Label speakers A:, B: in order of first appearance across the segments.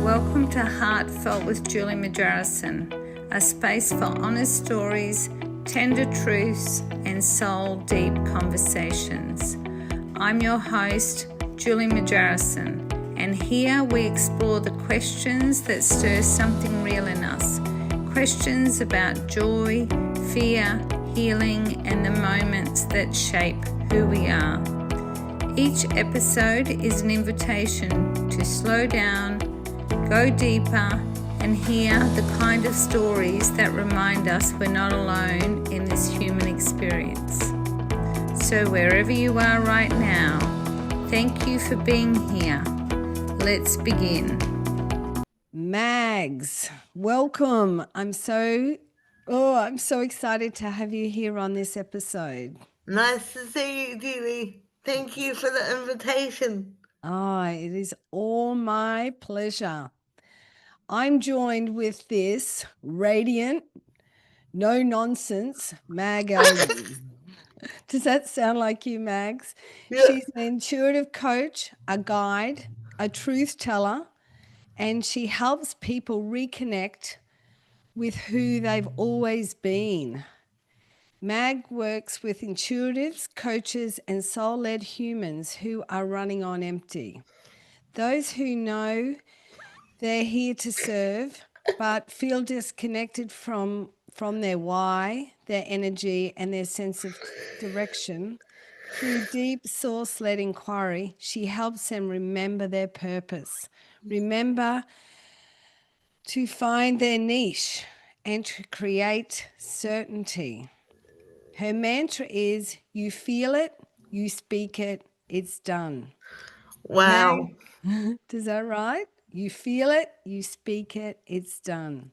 A: Welcome to Heartfelt with Julie Majarison, a space for honest stories, tender truths, and soul-deep conversations. I'm your host, Julie Majarison, and here we explore the questions that stir something real in us. Questions about joy, fear, healing, and the moments that shape who we are. Each episode is an invitation to slow down, go deeper, and hear the kind of stories that remind us we're not alone in this human experience. So wherever you are right now, thank you for being here. Let's begin.
B: Mags, welcome. I'm so excited to have you here on this episode.
C: Nice to see you, Julie. Thank you for the invitation.
B: It is all my pleasure. I'm joined with this radiant, no nonsense Mag Elden. Does that sound like you, Mags?
C: Yeah.
B: She's an intuitive coach, a guide, a truth teller, and she helps people reconnect with who they've always been. Mag works with intuitives, coaches, and soul-led humans who are running on empty. Those who know they're here to serve but feel disconnected from their why, their energy, and their sense of direction. Through deep source-led inquiry, she helps them remember their purpose, remember to find their niche, and to create certainty. Her mantra is, you feel it, you speak it, it's done.
C: Wow.
B: Does that right? You feel it, you speak it, it's done.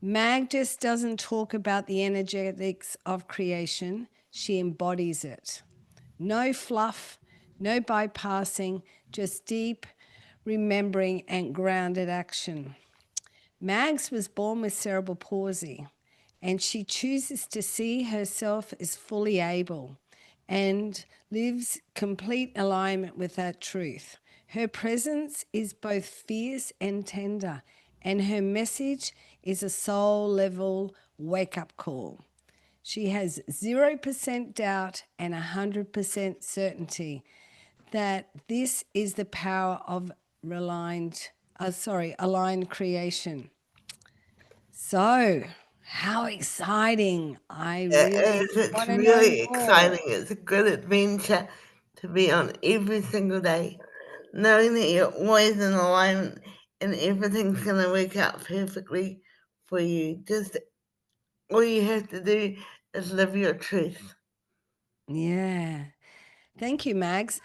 B: Mag just doesn't talk about the energetics of creation, she embodies it. No fluff, no bypassing, just deep remembering and grounded action. Mags was born with cerebral palsy, and she chooses to see herself as fully able and lives complete alignment with that truth. Her presence is both fierce and tender, and her message is a soul-level wake-up call. She has 0% doubt and 100% certainty that this is the power of aligned creation. So, how exciting.
C: It's really exciting. It's a good adventure to be on every single day, knowing that you're always in alignment and everything's going to work out perfectly for you. Just all you have to do is live your truth.
B: Yeah. Thank you, Mags.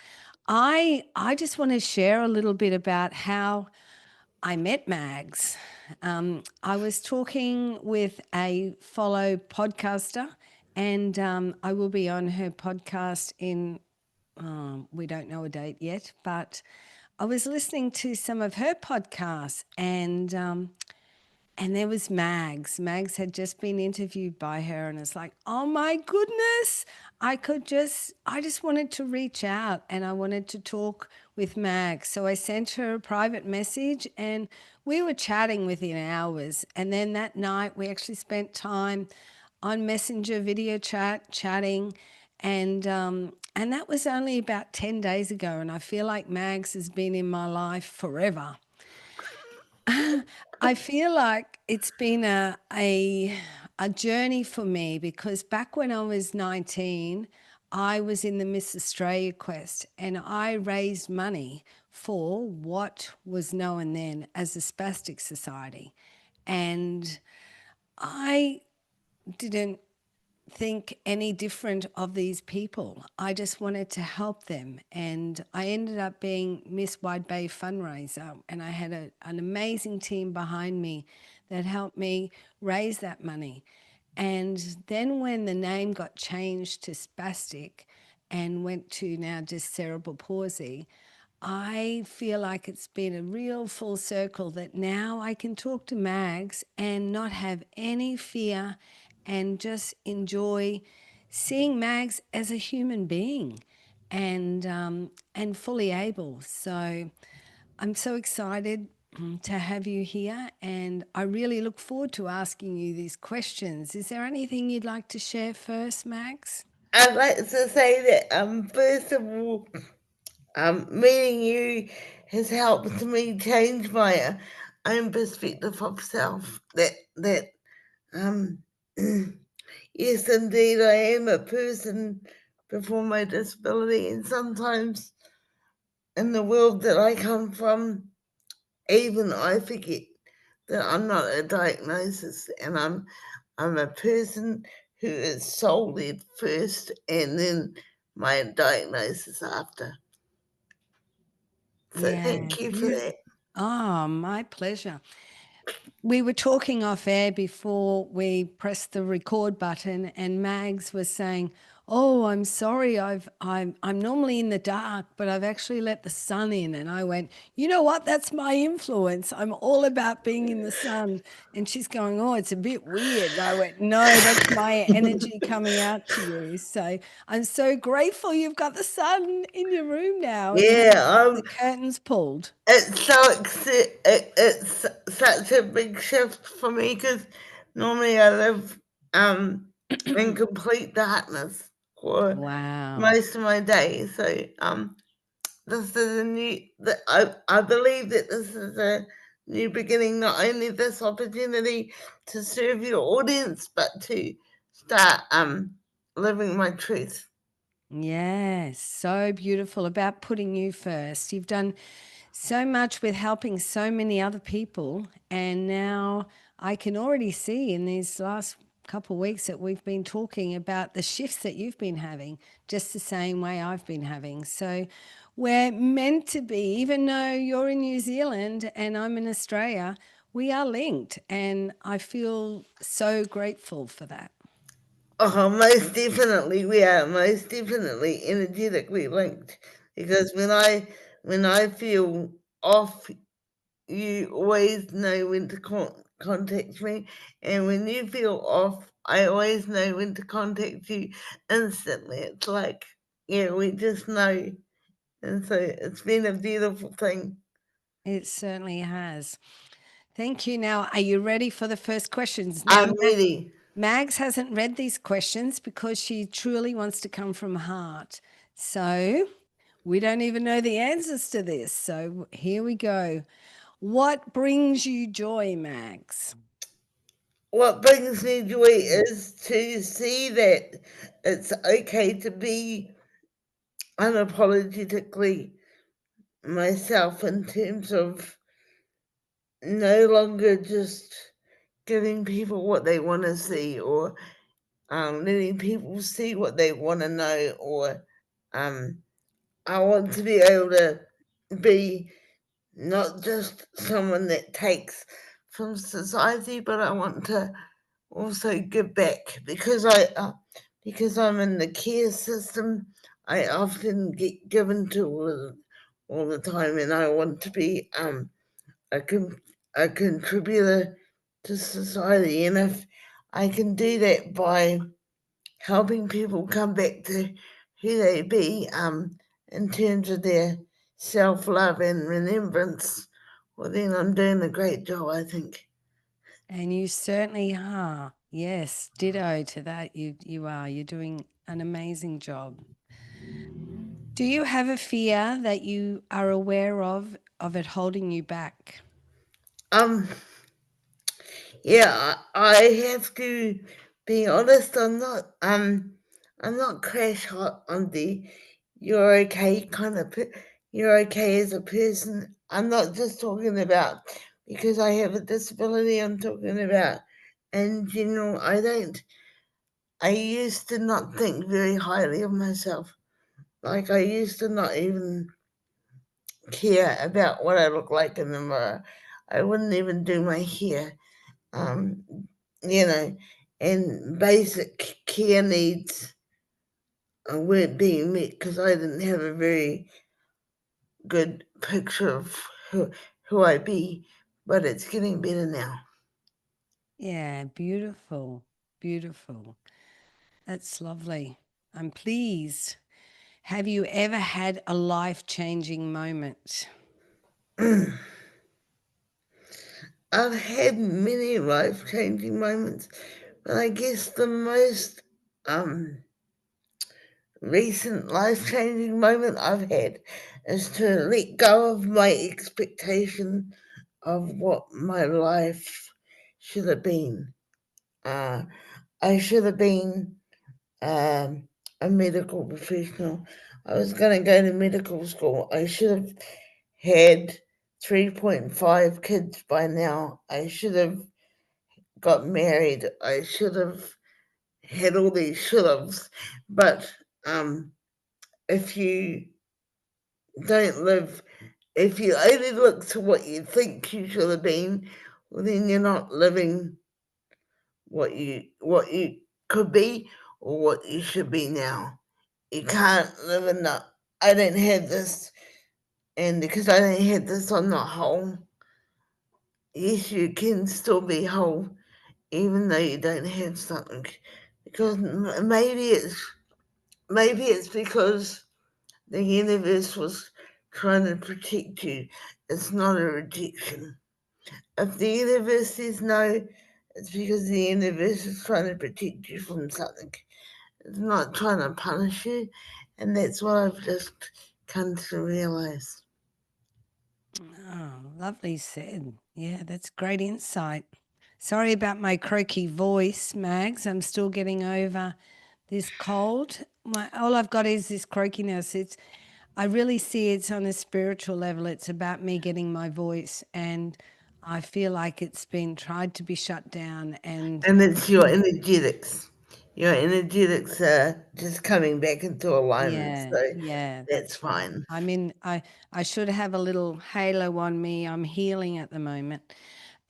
B: I just want to share a little bit about how I met Mags. I was talking with a follow podcaster, and I will be on her podcast in, we don't know a date yet, but I was listening to some of her podcasts, and there was Mags. Mags had just been interviewed by her, and it's like, oh my goodness, I just wanted to reach out and I wanted to talk with Mags. So I sent her a private message and we were chatting within hours. And then that night we actually spent time on Messenger video chatting. And that was only about 10 days ago. And I feel like Mags has been in my life forever. I feel like it's been a journey for me, because back when I was 19, I was in the Miss Australia quest and I raised money for what was known then as the Spastic Society. And I didn't think any different of these people. I just wanted to help them. And I ended up being Miss Wide Bay fundraiser. And I had an amazing team behind me that helped me raise that money. And then when the name got changed to Spastic and went to now just cerebral palsy, I feel like it's been a real full circle that now I can talk to Mags and not have any fear and just enjoy seeing Mags as a human being and fully able. So I'm so excited to have you here, and I really look forward to asking you these questions. Is there anything you'd like to share first, Max?
C: I'd like to say that first of all, meeting you has helped me change my own perspective of self. That um, yes, indeed, I am a person before my disability, and sometimes in the world that I come from, even I forget that I'm not a diagnosis, and I'm a person who is soul-led first, and then my diagnosis after. So
B: Yeah,
C: thank you for
B: beautiful.
C: that.
B: Oh, my pleasure. We were talking off air before we pressed the record button, and Mags was saying, "Oh, I'm sorry. I'm normally in the dark, but I've actually let the sun in." And I went, "You know what? That's my influence. I'm all about being in the sun." And she's going, "Oh, it's a bit weird." And I went, "No, that's my energy coming out to you." So I'm so grateful you've got the sun in your room now, and
C: Yeah,
B: the curtains pulled.
C: it's it's such a big shift for me because normally I live in complete darkness for
B: Wow.
C: most of my day. So this is a new. I believe that this is a new beginning. Not only this opportunity to serve your audience, but to start living my truth.
B: Yes, so beautiful about putting you first. You've done so much with helping so many other people. And now I can already see in these last couple of weeks that we've been talking about the shifts that you've been having, just the same way I've been having. So we're meant to be, even though you're in New Zealand and I'm in Australia, we are linked. And I feel so grateful for that.
C: Oh, most definitely, we are most definitely energetically linked because when I feel off, you always know when to contact me, and when you feel off, I always know when to contact you instantly. It's like, yeah, we just know, and so it's been a beautiful thing.
B: It certainly has. Thank you. Now, are you ready for the first questions? Now,
C: I'm ready.
B: Mags hasn't read these questions because she truly wants to come from heart. So we don't even know the answers to this. So here we go. What brings you joy, Mags?
C: What brings me joy is to see that it's okay to be unapologetically myself in terms of no longer just giving people what they want to see, or letting people see what they want to know, or um, I want to be able to be not just someone that takes from society, but I want to also give back because I'm in the care system. I often get given to all the time, and I want to be a, con- a contributor to society. And if I can do that by helping people come back to who they be, in terms of their self love and remembrance, well, then I'm doing a great job, I think.
B: And you certainly are. Yes, ditto to that. You are. You're doing an amazing job. Do you have a fear that you are aware of it holding you back?
C: Um, yeah, I have to be honest. I'm not crash hot on the you're okay kind of. You're okay as a person. I'm not just talking about because I have a disability. I'm talking about in general. I don't. I used to not think very highly of myself. Like I used to not even care about what I look like in the mirror. I wouldn't even do my hair. Um, you know, and basic care needs weren't being met because I didn't have a very good picture of who I be, but it's getting better now.
B: Yeah, beautiful. Beautiful. That's lovely. I'm pleased. Have you ever had a life changing moment?
C: I've had many life-changing moments, but I guess the most recent life-changing moment I've had is to let go of my expectation of what my life should have been. I should have been a medical professional. I was going to go to medical school. I should have had 3.5 kids by now. I should have got married. I should have had all these should haves. But if you don't live, if you only look to what you think you should have been, well, then you're not living what you could be or what you should be now. You can't live in the I don't have this, and because I don't have this, I'm not whole. Yes, you can still be whole even though you don't have something, because maybe it's because the universe was trying to protect you. It's not a rejection. If the universe says no, it's because the universe is trying to protect you from something. It's not trying to punish you, and that's what I've just come to realize.
B: Oh, lovely said. Yeah, that's great insight. Sorry about my croaky voice, Mags. I'm still getting over this cold. All I've got is this croakiness. I really see it's on a spiritual level. It's about me getting my voice, and I feel like it's been tried to be shut down. And
C: it's your energetics. Your energetics are just coming back into alignment,
B: yeah,
C: so
B: yeah,
C: that's
B: that's right.
C: fine.
B: I should have a little halo on me. I'm healing at the moment.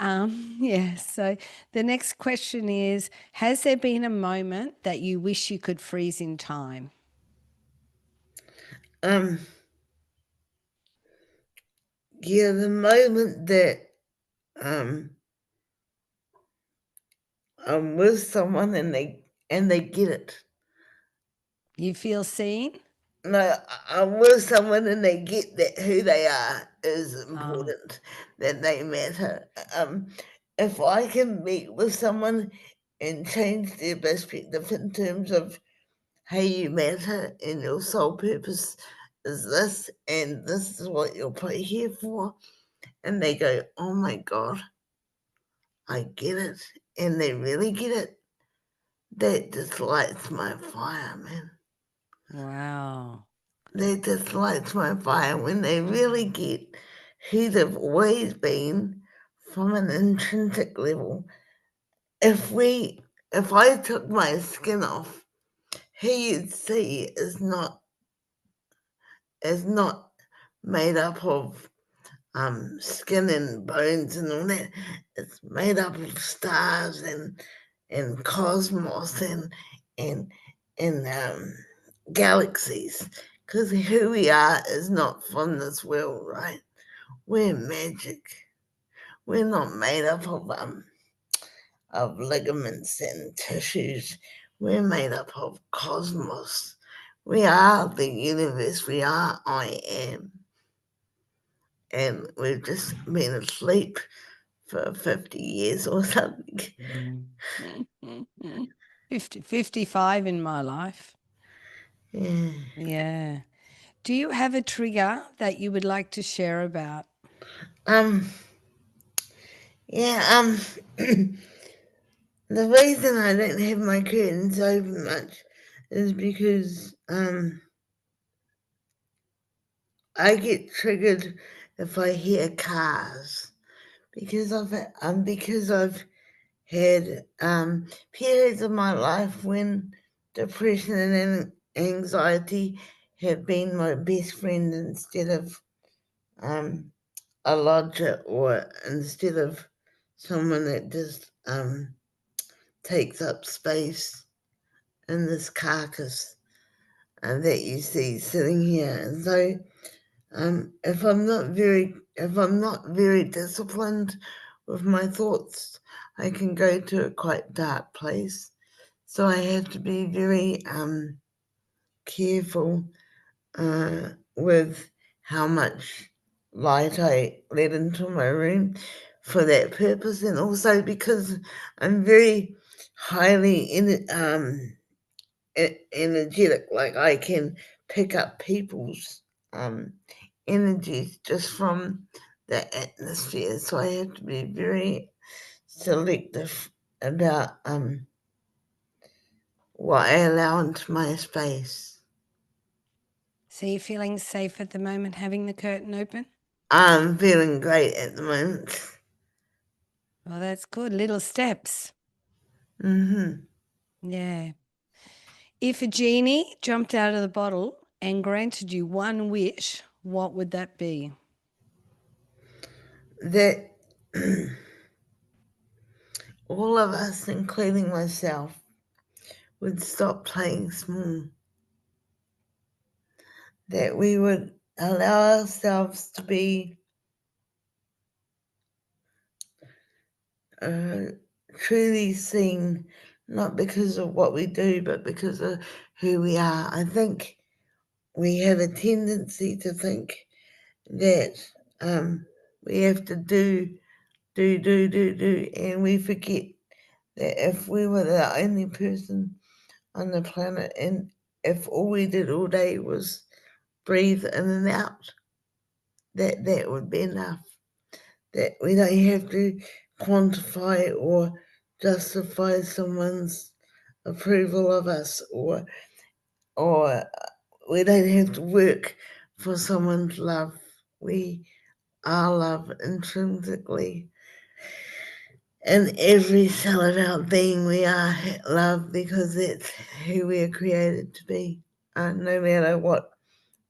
B: Yeah. So the next question is: has there been a moment that you wish you could freeze in time?
C: Um, yeah, the moment that um I'm with someone and they get it.
B: You feel seen?
C: No, I'm with someone and they get that who they are is
B: Oh,
C: important, that they matter. If I can meet with someone and change their perspective in terms of, hey, you matter and your sole purpose is this, and this is what you're put here for, and they go, oh my God, I get it, and they really get it, that just lights my fire, man.
B: wow.
C: That just lights my fire when they really get who they've always been from an intrinsic level. If I took my skin off, who you'd see is not made up of skin and bones and all that. It's made up of stars and cosmos and and galaxies. Because who we are is not from this world, right? We're magic. We're not made up of ligaments and tissues. We're made up of cosmos. We are the universe. We are I am. And we've just been asleep for 50 years or something.
B: Mm. 55 in my life.
C: Yeah.
B: Yeah. Do you have a trigger that you would like to share about?
C: Um, yeah, the reason I don't have my curtains open much is because I get triggered if I hear cars because I've had periods of my life when depression and anxiety have been my best friend instead of a lodger or instead of someone that just takes up space in this carcass that you see sitting here. And so if I'm not very disciplined with my thoughts, I can go to a quite dark place. So I have to be very careful with how much light I let into my room. for that purpose, and also because I'm very highly energetic. Like I can pick up people's energies just from the atmosphere. So I have to be very selective about what I allow into my space.
B: So you're feeling safe at the moment having the curtain open?
C: I'm feeling great at the moment.
B: Well, that's good. Little steps.
C: Mm-hmm.
B: Yeah. If a genie jumped out of the bottle and granted you one wish, what would that be?
C: That all of us, including myself, would stop playing small. That we would allow ourselves to be truly seen, not because of what we do, but because of who we are. I think we have a tendency to think that we have to do, and we forget that if we were the only person on the planet, and if all we did all day was breathe in and out, that would be enough. That we don't have to quantify or justify someone's approval of us, or we don't have to work for someone's love. We are love intrinsically. In every cell of our being, we are love because that's who we are created to be. No matter what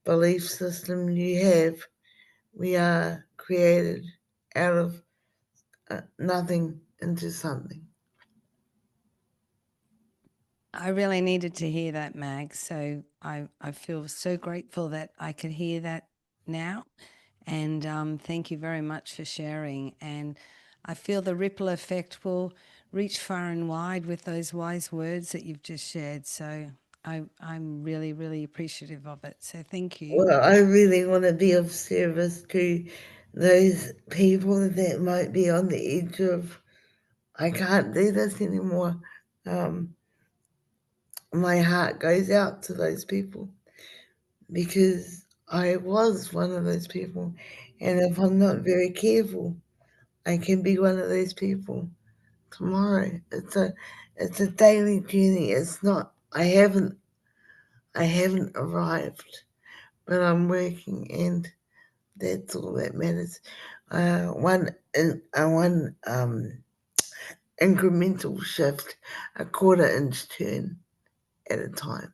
C: belief system you have, we are created out of nothing into something.
B: I really needed to hear that, Mag. So I feel so grateful that I could hear that now. And thank you very much for sharing. And I feel the ripple effect will reach far and wide with those wise words that you've just shared. So I'm really, really appreciative of it. So thank you.
C: Well, I really want to be of service to those people that might be on the edge of, I can't do this anymore. My heart goes out to those people because I was one of those people. And if I'm not very careful, I can be one of those people tomorrow. It's a daily journey. It's not, I haven't arrived, but I'm working, and that's all that matters. One incremental shift, a quarter inch turn at a time.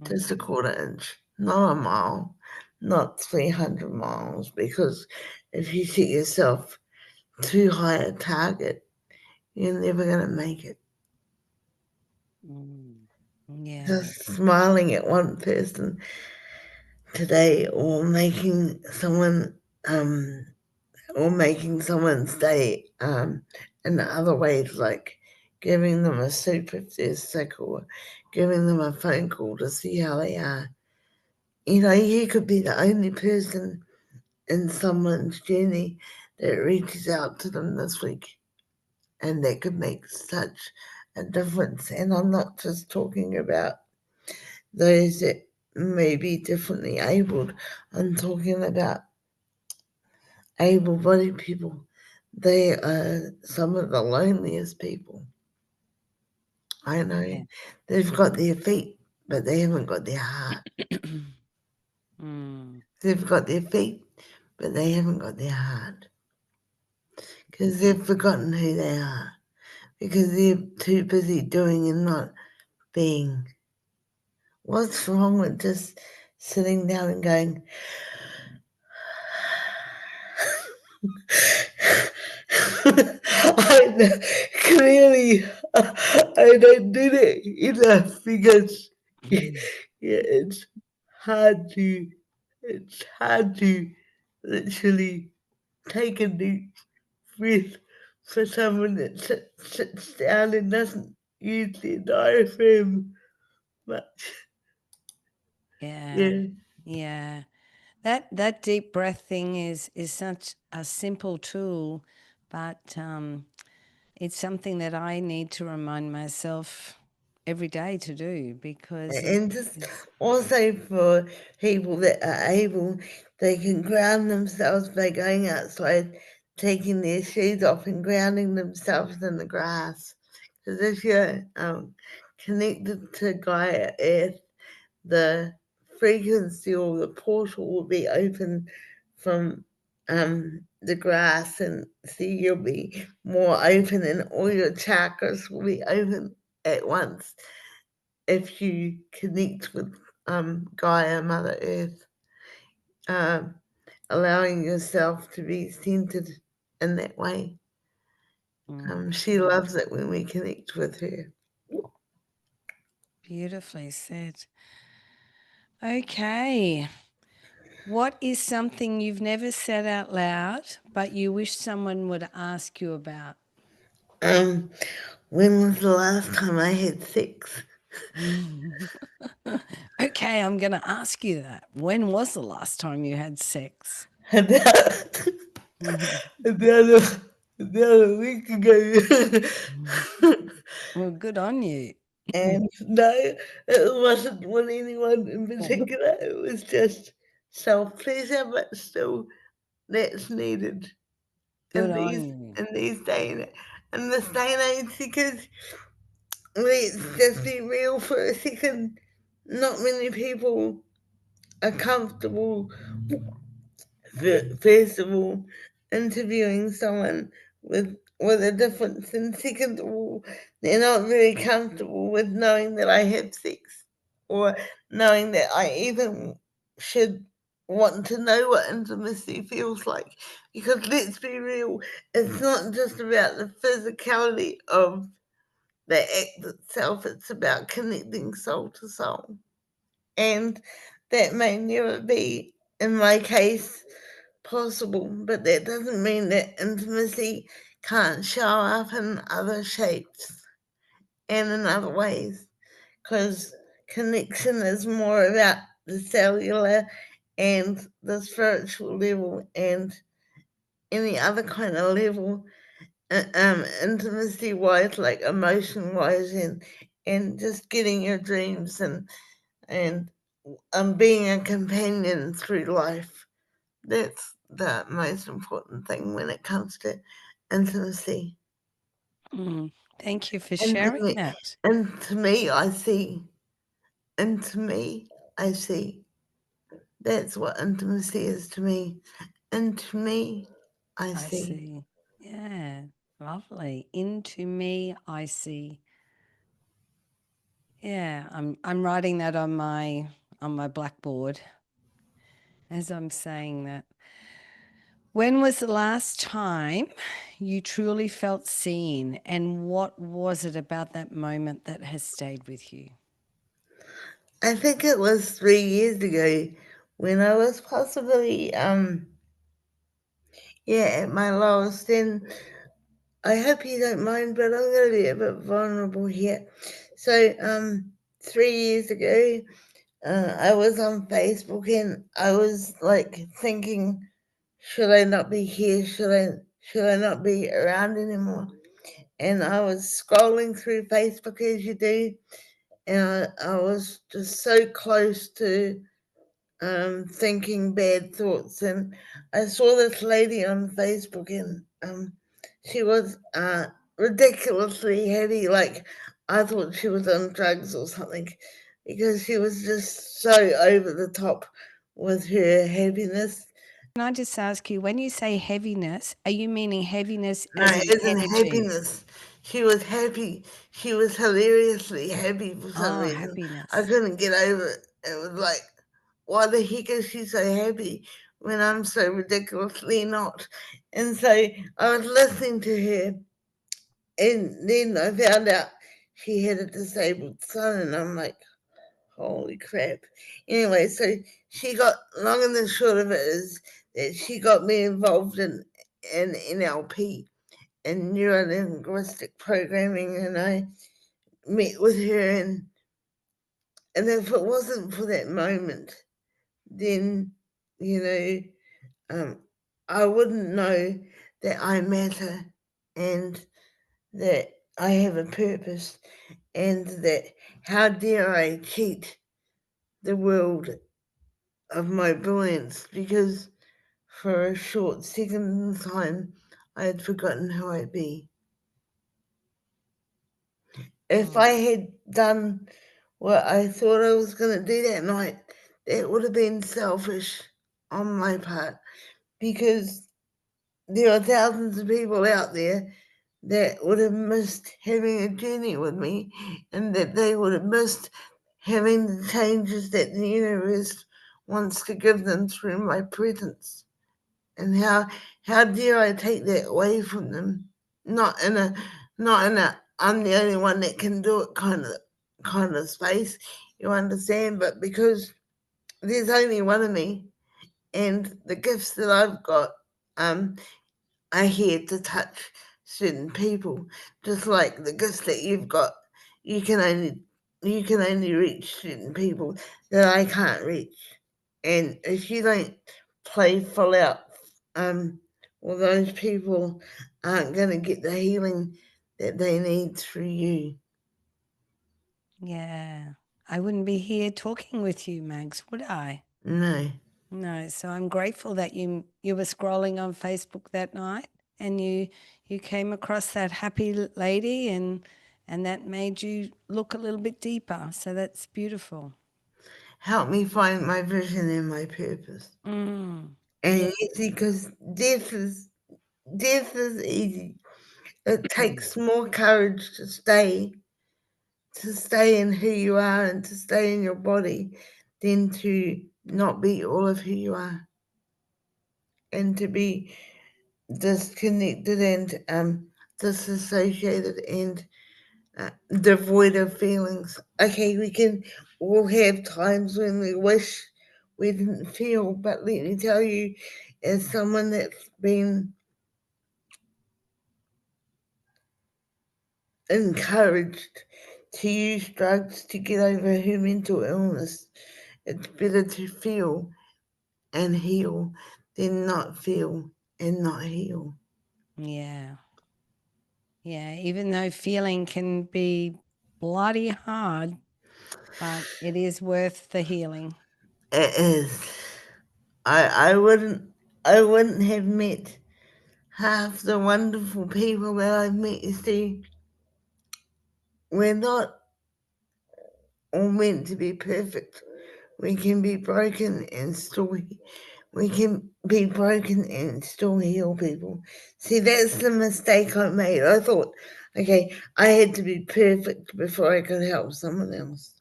C: Just a quarter inch, not a mile, not 300 miles, because if you set yourself too high a target, you're never going to make it.
B: Yeah.
C: Just smiling at one person today, or making someone someone's day in other ways, like giving them a soup if they're sick, or giving them a phone call to see how they are. You know, you could be the only person in someone's journey that reaches out to them this week, and that could make such a difference. And I'm not just talking about those that may be differently abled, I'm talking about able-bodied people. They are some of the loneliest people I know.
B: Yeah.
C: They've got their feet, but they haven't got their heart. They've got their feet, but they haven't got their heart. Because they've forgotten who they are. Because they're too busy doing and not being. What's wrong with just sitting down and going, clearly, I don't do that enough, because it's hard to, literally take a deep breath for someone that sits down and doesn't use their diaphragm much.
B: Yeah.
C: Yeah.
B: Yeah. That deep breath thing is such a simple tool, but it's something that I need to remind myself every day to do because it
C: And just
B: is.
C: also for people that are able, they can ground themselves by going outside, taking their shoes off and grounding themselves in the grass. Because if you're connected to Gaia Earth, the frequency or the portal will be open from the grass, and so you'll be more open, and all your chakras will be open at once if you connect with Gaia, Mother Earth, um, allowing yourself to be centered in that way. She loves it when we connect with her.
B: Beautifully said. Okay. What is something you've never said out loud, but you wish someone would ask you about?
C: When was the last time I had sex?
B: Okay, I'm going to ask you that. When was the last time you had sex?
C: About, about a week ago.
B: Well, good on you.
C: And no, it wasn't with anyone in particular. It was just self-pleasure, but still that's needed
B: Good
C: in
B: on
C: these
B: you.
C: in these day in this day and age, because let's just be real for a second. Not many people are comfortable, first of all, interviewing someone with a difference, and second of all, they're not very comfortable with knowing that I have sex, or knowing that I even should want to know what intimacy feels like. Because let's be real, it's not just about the physicality of the act itself, it's about connecting soul to soul. And that may never be, in my case, possible, but that doesn't mean that intimacy can't show up in other shapes and in other ways, because connection is more about the cellular and the spiritual level and any other kind of level, intimacy wise, like emotion wise, and just getting your dreams, and being a companion through life. That's the most important thing when it comes to intimacy.
B: Thank you for
C: And to
B: sharing
C: me,
B: that.
C: and to me, I see. And to me, I see. That's what intimacy is to me. And to me, I
B: I
C: see.
B: see. Yeah, lovely. Into me, I see. Yeah, I'm writing that on my blackboard as I'm saying that. When was the last time you truly felt seen, and what was it about that moment that has stayed with you?
C: I think it was 3 years ago when I was possibly at my lowest, and I hope you don't mind, but I'm gonna be a bit vulnerable here. So 3 years ago, I was on Facebook, and I was like thinking, should I not be here? Should I not be around anymore? And I was scrolling through Facebook as you do, and I was just so close to thinking bad thoughts. And I saw this lady on Facebook, and she was ridiculously heavy. Like, I thought she was on drugs or something, because she was just so over the top with her happiness.
B: Can I just ask you, when you say heaviness, are you meaning heaviness
C: No,
B: as in
C: as in
B: energy?
C: happiness. She was happy. She was hilariously happy for some
B: Oh,
C: reason. I
B: happiness.
C: couldn't get over it. It was like, why the heck is she so happy when I'm so ridiculously not? And so I was listening to her, and then I found out she had a disabled son, and I'm like, holy crap. Anyway, so she got, long and the short of it is that she got me involved in NLP and neuro-linguistic programming, and I met with her, and if it wasn't for that moment, then I wouldn't know that I matter and that I have a purpose, and that how dare I cheat the world of my brilliance because for a short second of time I had forgotten who I'd be. If I had done what I thought I was going to do that night, that would have been selfish on my part, because there are thousands of people out there that would have missed having a journey with me, and that they would have missed having the changes that the universe wants to give them through my presence. And how dare I take that away from them? Not in a I'm the only one that can do it kind of space, you understand? But because there's only one of me, and the gifts that I've got are here to touch certain people, just like the gifts that you've got. You can only reach certain people that I can't reach. And if you don't play full out, well, those people aren't going to get the healing that they need through you.
B: Yeah. I wouldn't be here talking with you, Mags, would I?
C: No.
B: No. So I'm grateful that you were scrolling on Facebook that night and you came across that happy lady and that made you look a little bit deeper. So that's beautiful.
C: Help me find my vision and my purpose.
B: Mm.
C: And
B: Yeah.
C: you see, because this is easy. It takes more courage to stay in who you are and to stay in your body than to not be all of who you are, and to be disconnected and disassociated and devoid of feelings. Okay, we can all have times when we wish we didn't feel, but let me tell you, as someone that's been encouraged to use drugs to get over her mental illness, it's better to feel and heal than not feel and not heal.
B: Yeah. Yeah. Even though feeling can be bloody hard, but it is worth the healing.
C: It is. I wouldn't have met half the wonderful people that I've met. You see, we're not all meant to be perfect. We can be broken and still heal people. See, that's the mistake I made. I thought, okay, I had to be perfect before I could help someone else.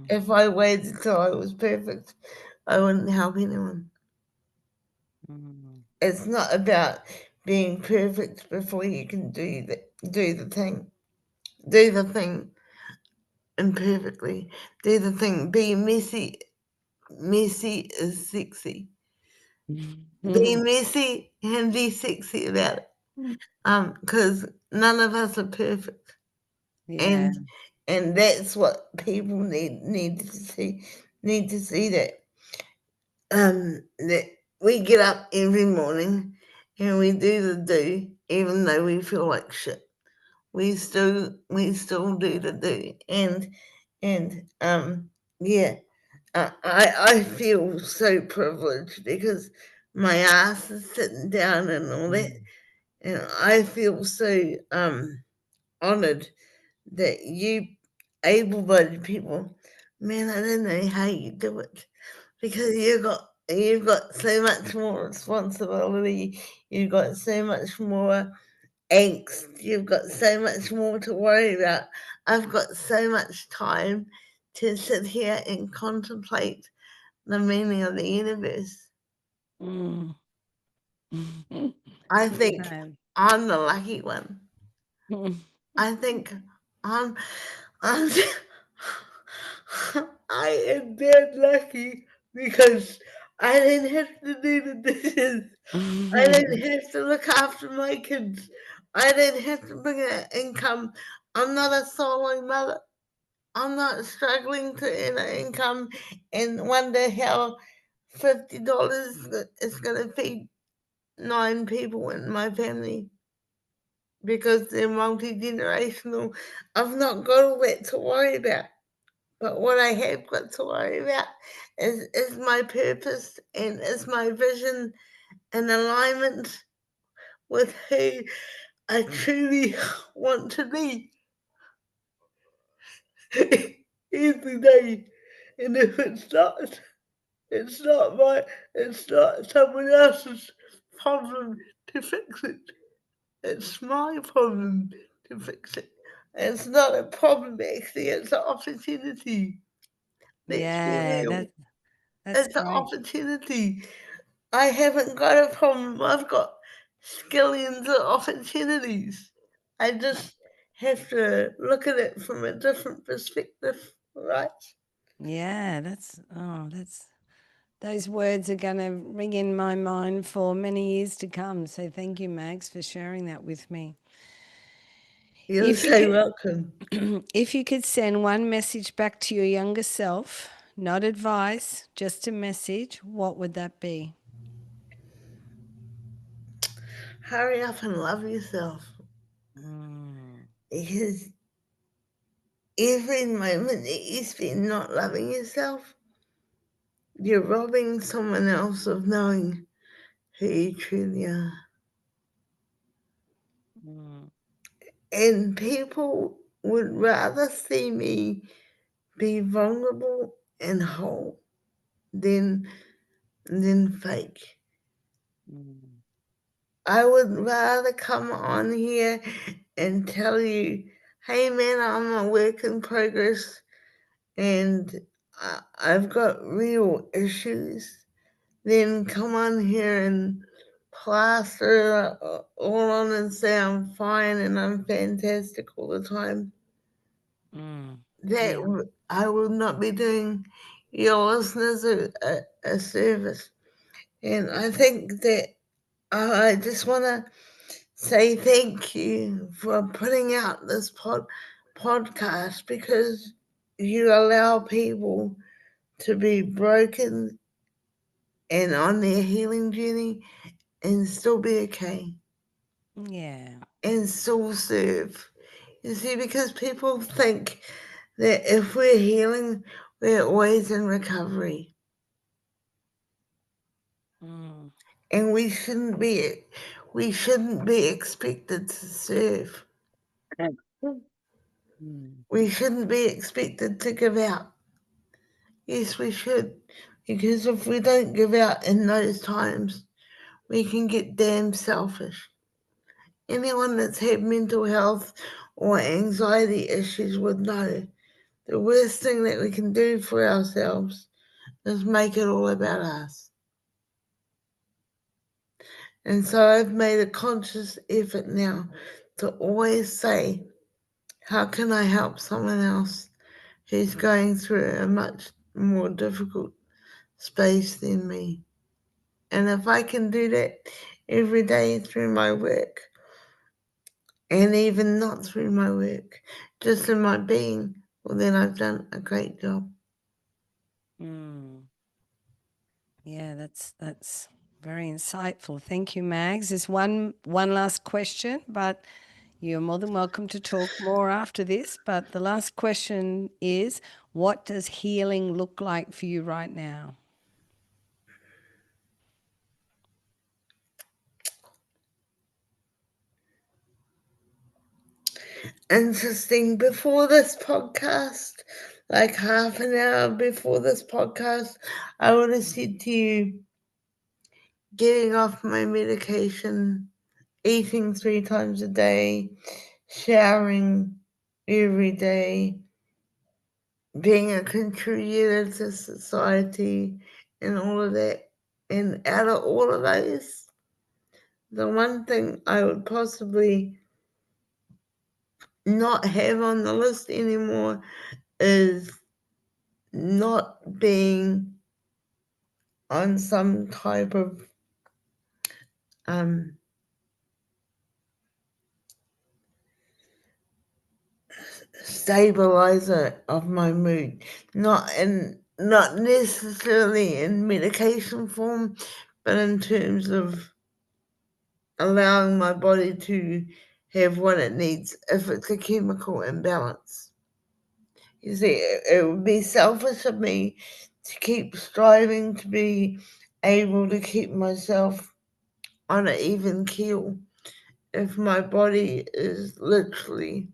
C: If I waited till I was perfect, I wouldn't help anyone. It's not about being perfect before you can do the thing. Do the thing imperfectly. Do the thing. Be messy. Messy is sexy. Be messy and be sexy about it. Because none of us are perfect.
B: Yeah.
C: And that's what people need to see. Need to see that we get up every morning and we do, even though we feel like shit. We still do the do. And yeah, I feel so privileged because my ass is sitting down and all that. And I feel so honored that you able-bodied people, man, I don't know how you do it, because you've got so much more responsibility, you've got so much more angst, you've got so much more to worry about. I've got so much time to sit here and contemplate the meaning of the universe. I think I'm the lucky one. I think I'm I'm I am dead lucky because I didn't have to do the dishes. I didn't have to look after my kids. I didn't have to bring an income. I'm not a solo mother. I'm not struggling to earn an income and wonder how $50 is going to feed 9 people in my family because they're multi-generational. I've not got all that to worry about. But what I have got to worry about is my purpose and is my vision in alignment with who I truly want to be every day. And if it's not someone else's problem to fix it. It's my problem to fix it. It's not a problem, actually, it's an opportunity. Let's be
B: Yeah,
C: real.
B: that's
C: It's an
B: great.
C: opportunity. I haven't got a problem. I've got skillions of opportunities. I just have to look at it from a different perspective, right?
B: Yeah, that's those words are going to ring in my mind for many years to come. So thank you, Mags, for sharing that with me.
C: You're
B: If you
C: so
B: could,
C: welcome.
B: if you could send one message back to your younger self, not advice, just a message, what would that be?
C: Hurry up and love yourself.
B: Mm,
C: Because every moment that you spend not loving yourself, you're robbing someone else of knowing who you truly are.
B: mm,
C: And people would rather see me be vulnerable and whole than fake.
B: mm,
C: I would rather come on here and tell you, hey man, I'm a work in progress and I've got real issues, then come on here and plaster it all on and say I'm fine and I'm fantastic all the time.
B: mm.
C: That
B: Yeah.
C: I will not be doing your listeners a service. And I think that I just want to say thank you for putting out this podcast because you allow people to be broken and on their healing journey and still be okay
B: Yeah.
C: and still serve. You see, because people think that if we're healing, we're always in recovery.
B: Mm,
C: And we shouldn't be expected to serve.
B: mm,
C: We shouldn't be expected to give out. Yes, we should. Because if we don't give out in those times, we can get damn selfish. Anyone that's had mental health or anxiety issues would know the worst thing that we can do for ourselves is make it all about us. And so I've made a conscious effort now to always say, how can I help someone else who's going through a much more difficult space than me? And if I can do that every day through my work, and even not through my work, just in my being, well, then I've done a great job.
B: mm. Yeah, that's very insightful. Thank you, Mags. There's one last question, but you're more than welcome to talk more after this. But the last question is, what does healing look like for you right now?
C: Interesting. Before this podcast, like half an hour before this podcast, I would have said to you, getting off my medication, eating 3 times a day, showering every day, being a contributor to society, and all of that. And out of all of those, the one thing I would possibly not have on the list anymore is not being on some type of um, stabilizer of my mood. Not in not necessarily in medication form, but in terms of allowing my body to have what it needs if it's a chemical imbalance. You see, it would be selfish of me to keep striving to be able to keep myself on an even keel if my body is literally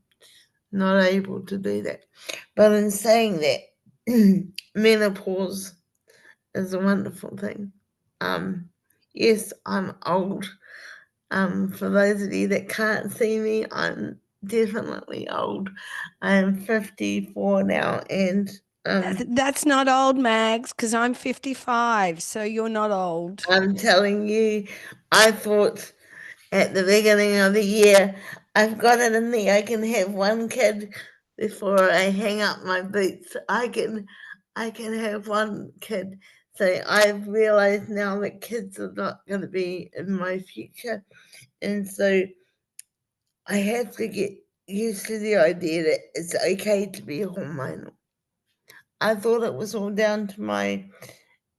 C: not able to do that. But in saying that, menopause is a wonderful thing. Yes, I'm old. For those of you that can't see me, I'm definitely old. I am 54 now, and
B: That's not old, Mags, because I'm 55, so you're not old.
C: I'm telling you, I thought at the beginning of the year, I've got it in me. I can have one kid before I hang up my boots. I can have one kid. So I've realized now that kids are not going to be in my future, and so I have to get used to the idea that it's okay to be hormonal. I thought it was all down to my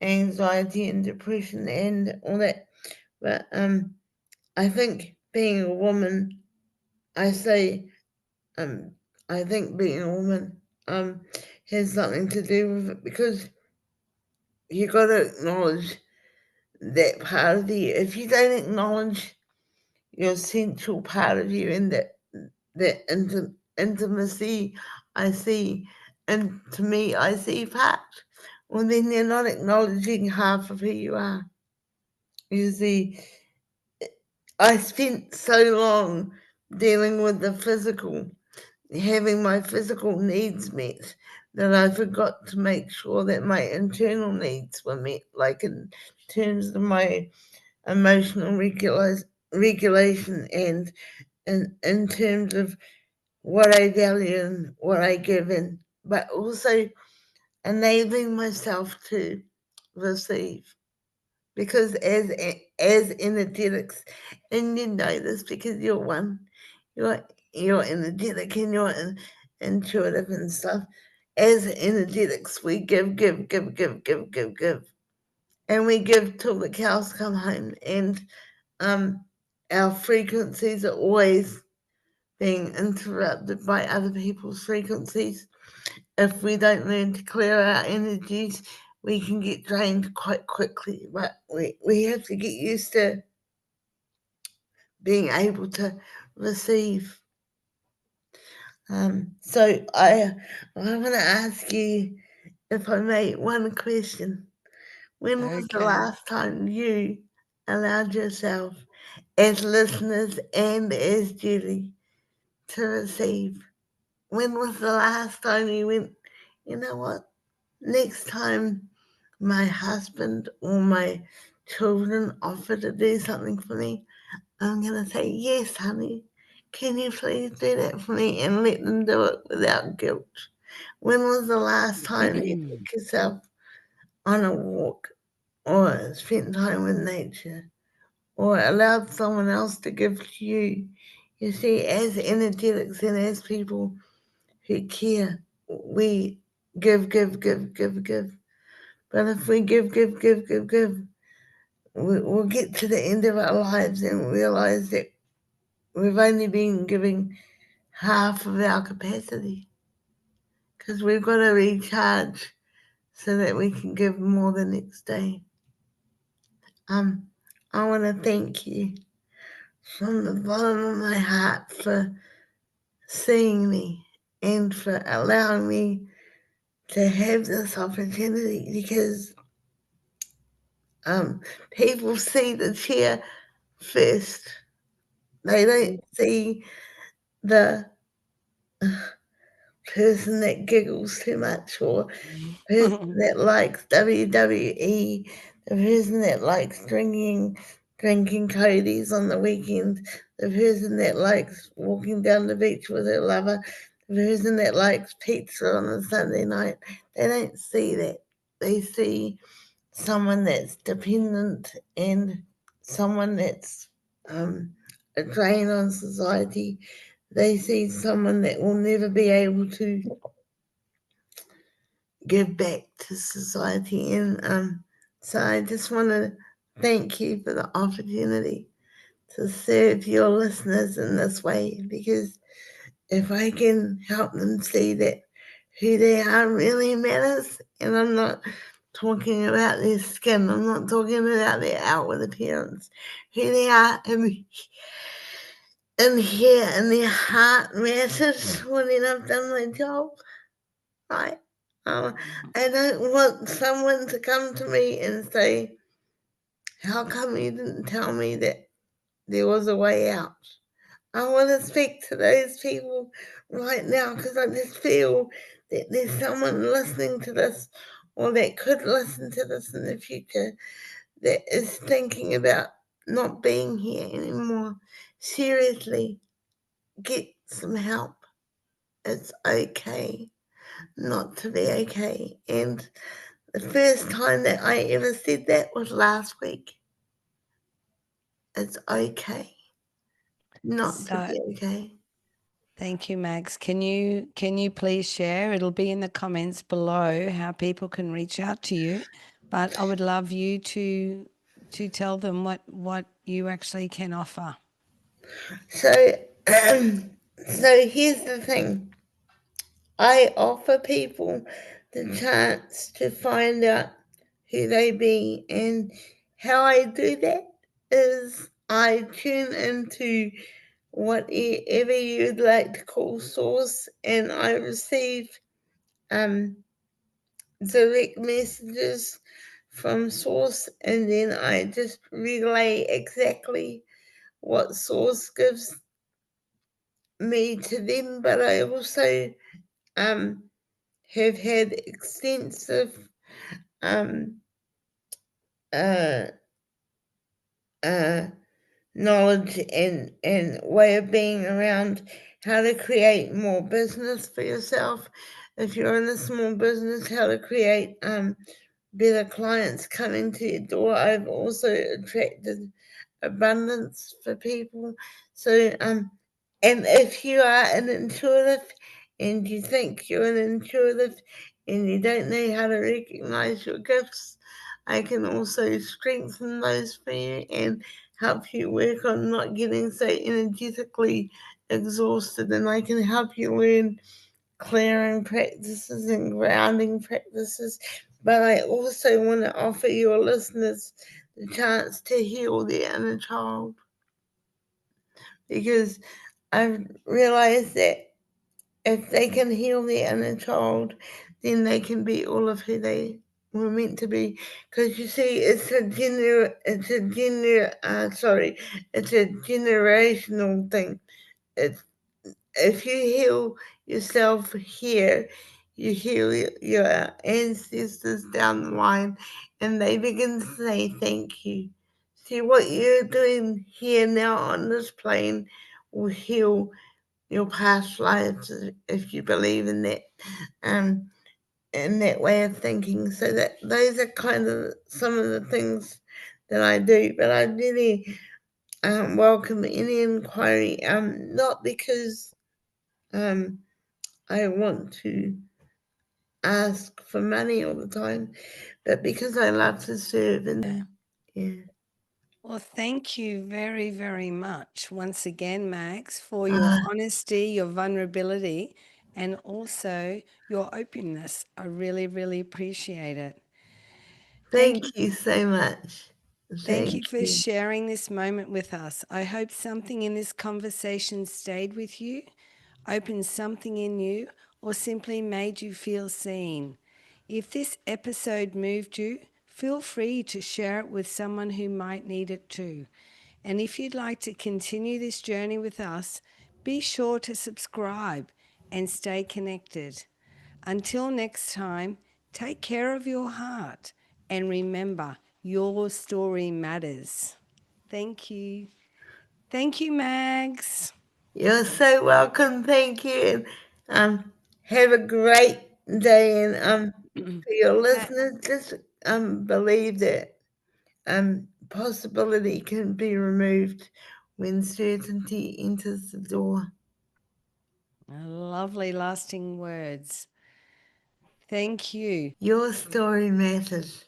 C: anxiety and depression and all that, but I think being a woman, I say, I think being a woman has something to do with it, because you got to acknowledge that part of you. If you don't acknowledge your central part of you and that intimacy I see, and to me I see part, well then you're not acknowledging half of who you are. You see, I spent so long dealing with the physical, having my physical needs met, that I forgot to make sure that my internal needs were met, like in terms of my emotional regulation and in terms of what I value and what I give in, but also enabling myself to receive. Because as energetics, and you know this because you're one, you're energetic and you're intuitive and stuff. As energetics, we give, and we give till the cows come home. And our frequencies are always being interrupted by other people's frequencies. If we don't learn to clear our energies, we can get drained quite quickly. But we have to get used to being able to receive. So I want to ask you, if I may, one question. When was the last time you allowed yourself, as listeners and as Julie, to receive? When was the last time you went, you know what? Next time my husband or my children offer to do something for me, I'm going to say, yes, honey, can you please do that for me, and let them do it without guilt? When was the last time you took yourself on a walk or spent time with nature or allowed someone else to give to you? You see, as energetics and as people who care, we give. But if we give, we'll get to the end of our lives and realize that we've only been giving half of our capacity, because we've got to recharge so that we can give more the next day. I want to thank you from the bottom of my heart for seeing me and for allowing me to have this opportunity, because people see the chair first. They don't see the person that giggles too much, or person that likes WWE, the person that likes drinking Cody's on the weekend, the person that likes walking down the beach with her lover, the person that likes pizza on a Sunday night. They don't see that. They see someone that's dependent and someone that's a drain on society. They see someone that will never be able to give back to society. And so I just want to thank you for the opportunity to serve your listeners in this way, because if I can help them see that who they are really matters, and I'm not talking about their skin, I'm not talking about their outward appearance, who they are in here and their heart matters, well then I've done my job, right? I don't want someone to come to me and say, how come you didn't tell me that there was a way out? I want to speak to those people right now, because I just feel that there's someone listening to this, or that could listen to this in the future, that is thinking about not being here anymore. Seriously, get some help. It's okay not to be okay. And the first time that I ever said that was last week. It's okay not to be okay.
B: Thank you, Max. Can you please share? It'll be in the comments below how people can reach out to you, but I would love you to tell them what you actually can offer.
C: So, so here's the thing. I offer people the chance to find out who they be, and how I do that is I tune into whatever you'd like to call source, and I receive direct messages from source, and then I just relay exactly what source gives me to them. But I also have had extensive um, uh, uh, knowledge and way of being around how to create more business for yourself. If you're in a small business, how to create better clients coming to your door. I've also attracted abundance for people. So and if you are an intuitive and you think you're an intuitive and you don't know how to recognize your gifts, I can also strengthen those for you and help you work on not getting so energetically exhausted. And I can help you learn clearing practices and grounding practices. But I also want to offer your listeners the chance to heal their inner child, because I've realized that if they can heal their inner child, then they can be all of who they were meant to be. Because you see, it's a generational thing. It's, if you heal yourself here, you heal your ancestors down the line, and they begin to say thank you. See, what you're doing here now on this plane will heal your past lives, if you believe in that, in that way of thinking. So that those are kind of some of the things that I do. But I really welcome any inquiry, not because I want to ask for money all the time, but because I love to serve. And yeah.
B: Well, thank you very, very much once again, Max, for your honesty, your vulnerability, and also your openness. I really, really appreciate it.
C: Thank you so much.
B: Thank you
C: Thank
B: for
C: you.
B: sharing this moment with us. I hope something in this conversation stayed with you, opened something in you, or simply made you feel seen. If this episode moved you, feel free to share it with someone who might need it too. And if you'd like to continue this journey with us, be sure to subscribe and stay connected. Until next time, take care of your heart and remember, your story matters. Thank you. Thank you, Mags.
C: You're so welcome. Thank you. And have a great day. And for your listeners, just believe that possibility can be removed when certainty enters the door.
B: Lovely lasting words. Thank you.
C: Your story matters.